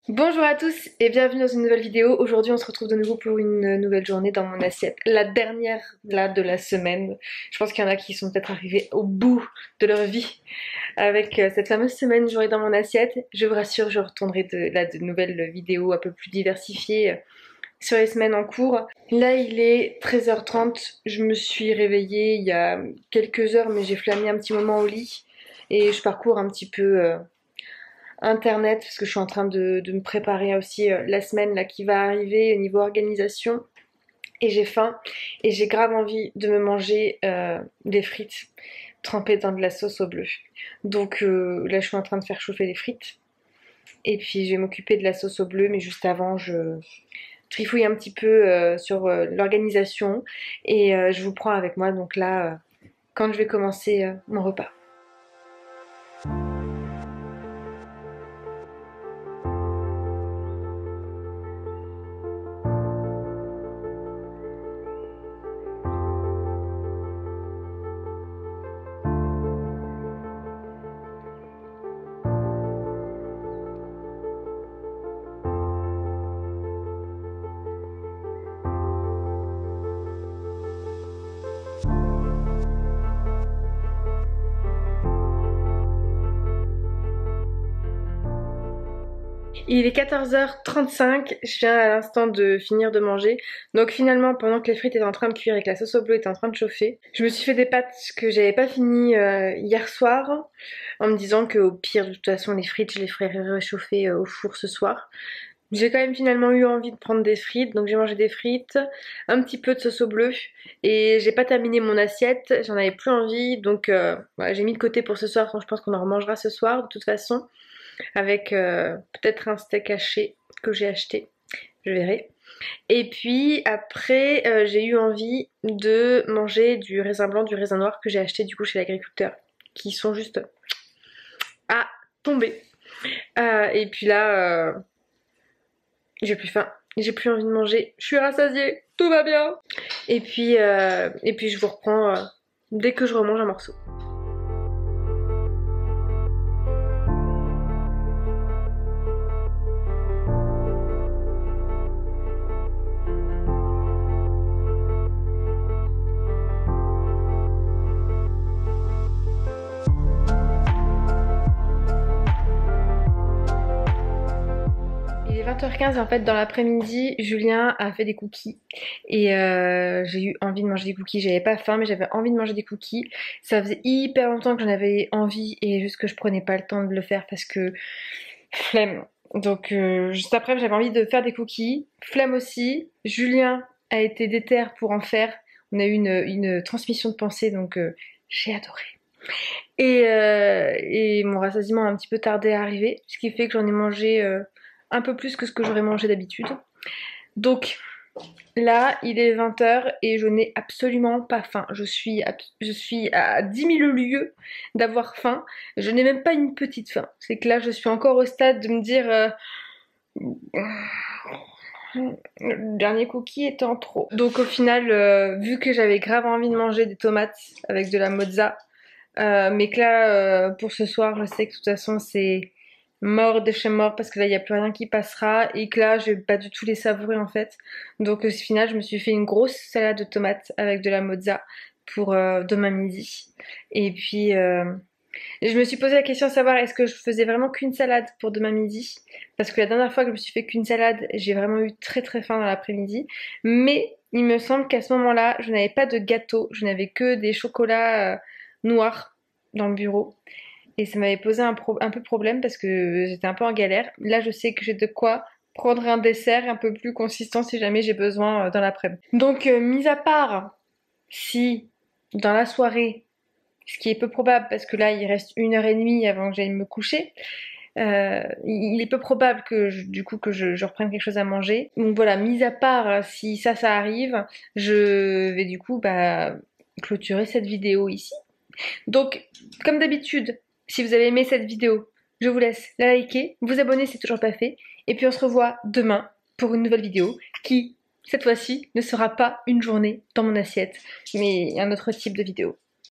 Bonjour à tous et bienvenue dans une nouvelle vidéo. Aujourd'hui on se retrouve de nouveau pour une nouvelle journée dans mon assiette. La dernière là de la semaine. Je pense qu'il y en a qui sont peut-être arrivés au bout de leur vie avec cette fameuse semaine journée dans mon assiette. Je vous rassure, je retournerai de nouvelles vidéos un peu plus diversifiées sur les semaines en cours. Là il est 13h30, je me suis réveillée il y a quelques heures mais j'ai flâné un petit moment au lit et je parcours un petit peu internet parce que je suis en train de me préparer aussi la semaine là qui va arriver au niveau organisation et j'ai faim et j'ai grave envie de me manger des frites trempées dans de la sauce au bleu. Donc là je suis en train de faire chauffer les frites et puis je vais m'occuper de la sauce au bleu, mais juste avant je trifouille un petit peu sur l'organisation et je vous prends avec moi donc là quand je vais commencer mon repas. Il est 14h35, je viens à l'instant de finir de manger. Donc finalement, pendant que les frites étaient en train de cuire et que la sauce au bleu était en train de chauffer, je me suis fait des pâtes que j'avais pas fini hier soir, en me disant qu'au pire, de toute façon, les frites, je les ferais réchauffer au four ce soir. J'ai quand même finalement eu envie de prendre des frites, donc j'ai mangé des frites, un petit peu de sauce au bleu, et j'ai pas terminé mon assiette, j'en avais plus envie, donc voilà, j'ai mis de côté pour ce soir, je pense qu'on en remangera ce soir de toute façon, avec peut-être un steak haché que j'ai acheté, je verrai. Et puis après j'ai eu envie de manger du raisin blanc, du raisin noir que j'ai acheté du coup chez l'agriculteur, qui sont juste à tomber. Et puis là j'ai plus faim, j'ai plus envie de manger, je suis rassasiée, tout va bien. Et puis je vous reprends dès que je remange un morceau. Il est 20h15 et en fait dans l'après-midi Julien a fait des cookies et j'ai eu envie de manger des cookies. J'avais pas faim mais j'avais envie de manger des cookies. Ça faisait hyper longtemps que j'en avais envie et juste que je prenais pas le temps de le faire parce que flemme. Donc juste après j'avais envie de faire des cookies, flemme aussi. Julien a été déter pour en faire. On a eu une transmission de pensée donc j'ai adoré. Et mon rassasiement a un petit peu tardé à arriver, ce qui fait que j'en ai mangé un peu plus que ce que j'aurais mangé d'habitude. Donc là, il est 20h et je n'ai absolument pas faim. Je suis à 10 000 lieues d'avoir faim. Je n'ai même pas une petite faim. C'est que là, je suis encore au stade de me dire... le dernier cookie étant trop. Donc au final, vu que j'avais grave envie de manger des tomates avec de la mozza, mais que là, pour ce soir, je sais que de toute façon, c'est mort de chez mort parce que là, il n'y a plus rien qui passera et que là, je vais pas du tout les savourer en fait. Donc au final, je me suis fait une grosse salade de tomates avec de la mozza pour demain midi. Et puis, je me suis posé la question de savoir est-ce que je faisais vraiment qu'une salade pour demain midi, parce que la dernière fois que je me suis fait qu'une salade, j'ai vraiment eu très très faim dans l'après-midi. Mais il me semble qu'à ce moment-là, je n'avais pas de gâteau, je n'avais que des chocolats noirs dans le bureau. Et ça m'avait posé un peu problème parce que j'étais un peu en galère. Là, je sais que j'ai de quoi prendre un dessert un peu plus consistant si jamais j'ai besoin dans l'après-midi. Donc, mis à part si dans la soirée, ce qui est peu probable parce que là il reste 1h30 avant que j'aille me coucher, il est peu probable que je reprenne quelque chose à manger. Donc voilà, mis à part si ça arrive, je vais du coup clôturer cette vidéo ici. Donc comme d'habitude, si vous avez aimé cette vidéo, je vous laisse la liker, vous abonner si c'est toujours pas fait, et puis on se revoit demain pour une nouvelle vidéo qui, cette fois-ci, ne sera pas une journée dans mon assiette, mais un autre type de vidéo.